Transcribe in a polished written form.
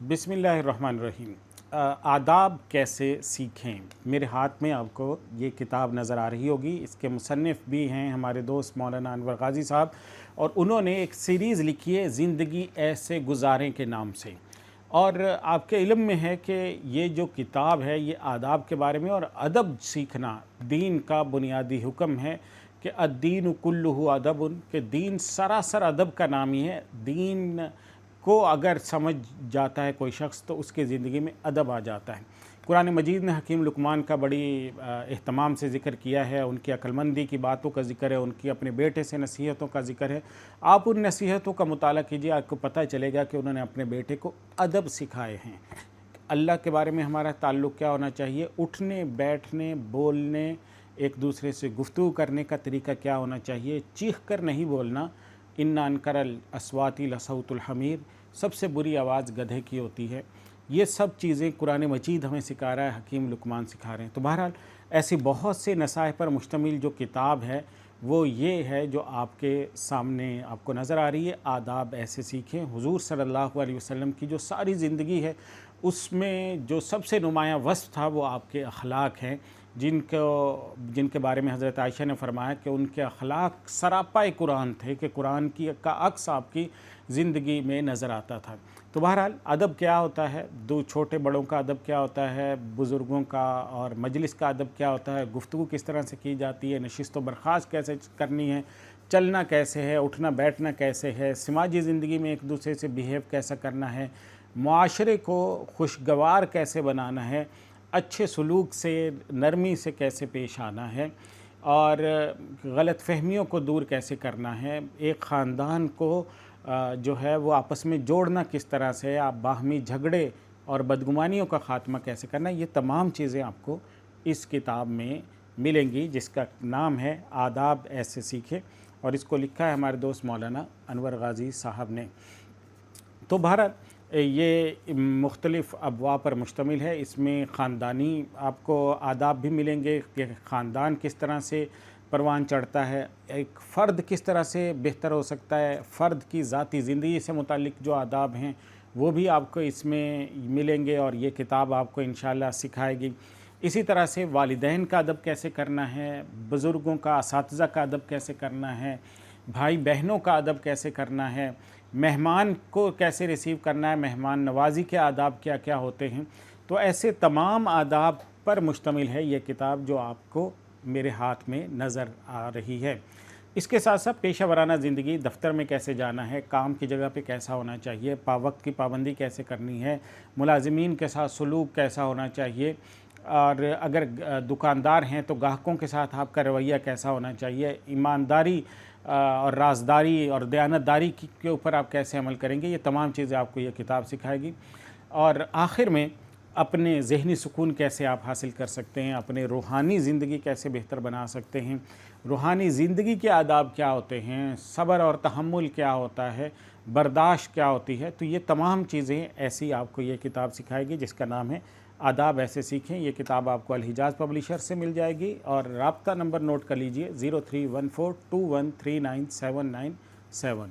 बिस्मिल्लाहिर्रहमानिर्रहीम। आदाब कैसे सीखें, मेरे हाथ में आपको ये किताब नज़र आ रही होगी। इसके मुसन्निफ़ भी हैं हमारे दोस्त मौलाना अनवर गाज़ी साहब, और उन्होंने एक सीरीज़ लिखी है ज़िंदगी ऐसे गुजारें के नाम से। और आपके इल्म में है कि ये जो किताब है ये आदाब के बारे में, और अदब सीखना दीन का बुनियादी हुक्म है कि अद्दीन कुल्लुहु अदबुन, कि दीन सरासर अदब का नाम ही है। दीन को अगर समझ जाता है कोई शख्स तो उसकी ज़िंदगी में अदब आ जाता है। कुरान मजीद ने हकीम लुकमान का बड़ी एहतमाम से ज़िक्र किया है, उनकी अक्लमंदी की बातों का ज़िक्र है, उनकी अपने बेटे से नसीहतों का ज़िक्र है। आप उन नसीहतों का मुताला कीजिए, आपको पता चलेगा कि उन्होंने अपने बेटे को अदब सिखाए हैं। अल्लाह के बारे में हमारा ताल्लुक़ क्या होना चाहिए, उठने बैठने बोलने, एक दूसरे से गुफ्तगू करने का तरीका क्या होना चाहिए, चीख कर नहीं बोलना। इन्ना अनकरल अस्वाती लसौतुल हमीर, सबसे बुरी आवाज़ गधे की होती है। ये सब चीज़ें कुरान मजीद हमें सिखा रहा है, हकीम लुकमान सिखा रहे हैं। तो बहरहाल ऐसी बहुत से नसाइह पर मुश्तमिल जो किताब है वो ये है जो आपके सामने आपको नज़र आ रही है, आदाब ऐसे सीखें। हुज़ूर सल्लल्लाहु अलैहि वसल्लम की जो सारी ज़िंदगी है उसमें जो सबसे नुमायाँ वस्फ़ था वो आपके अखलाक हैं, जिनके बारे में हज़रत आयशा ने फरमाया कि उनके अखलाक सरापाए कुरान थे, कि कुरान की का अक्स आपकी ज़िंदगी में नज़र आता था। तो बहरहाल अदब क्या होता है, दो छोटे बड़ों का अदब क्या होता है, बुज़ुर्गों का और मजलिस का अदब क्या होता है, गुफ्तगू किस तरह से की जाती है, नशिस्त व बर्खास्त कैसे करनी है, चलना कैसे है, उठना बैठना कैसे है, समाजी ज़िंदगी में एक दूसरे से बिहेव कैसा करना है, मुआशरे को खुशगवार कैसे बनाना है, अच्छे सलूक से नरमी से कैसे पेश आना है, और गलत फहमियों को दूर कैसे करना है, एक ख़ानदान को जो है वो आपस में जोड़ना किस तरह से, आप बाहमी झगड़े और बदगुमानियों का ख़ात्मा कैसे करना, ये तमाम चीज़ें आपको इस किताब में मिलेंगी, जिसका नाम है आदाब ऐसे सीखे, और इसको लिखा है हमारे दोस्त मौलाना अनवर गाज़ी साहब ने। तो बहरहाल ये मुख्तलिफ़ अबवा पर मुश्तमिल है। इसमें ख़ानदानी आपको आदाब भी मिलेंगे कि ख़ानदान किस तरह से परवान चढ़ता है, एक फ़र्द किस तरह से बेहतर हो सकता है, फ़र्द की ज़ाती ज़िंदगी से मुतालिक जो आदाब हैं वो भी आपको इसमें मिलेंगे, और ये किताब आपको इंशाअल्लाह सिखाएगी। इसी तरह से वालिदैन का अदब कैसे करना है, बुज़ुर्गों का असातिज़ा का अदब कैसे करना है, भाई बहनों का अदब कैसे करना है, मेहमान को कैसे रिसीव करना है, मेहमान नवाज़ी के आदाब क्या क्या होते हैं। तो ऐसे तमाम आदाब पर मुश्तमिल है ये किताब जो आपको मेरे हाथ में नज़र आ रही है। इसके साथ साथ पेशा वराना ज़िंदगी, दफ्तर में कैसे जाना है, काम की जगह पे कैसा होना चाहिए, वक्त की पाबंदी कैसे करनी है, मुलाजिमीन के साथ सलूक कैसा होना चाहिए, और अगर दुकानदार हैं तो ग्राहकों के साथ आपका रवैया कैसा होना चाहिए, ईमानदारी और राज़दारी और दयानतदारी के ऊपर आप कैसे अमल करेंगे, ये तमाम चीज़ें आपको ये किताब सिखाएगी। और आखिर में अपने ज़हनी सुकून कैसे आप हासिल कर सकते हैं, अपने रूहानी ज़िंदगी कैसे बेहतर बना सकते हैं, रूहानी ज़िंदगी के आदाब क्या होते हैं, सब्र और तहम्मुल क्या होता है, बर्दाश्त क्या होती है। तो ये तमाम चीज़ें ऐसी आपको ये किताब सिखाएगी, जिसका नाम है आदाब ऐसे सीखें। ये किताब आपको अल हिजाज़ पब्लिशर से मिल जाएगी, और राब्ता नंबर नोट कर लीजिए 0314213977।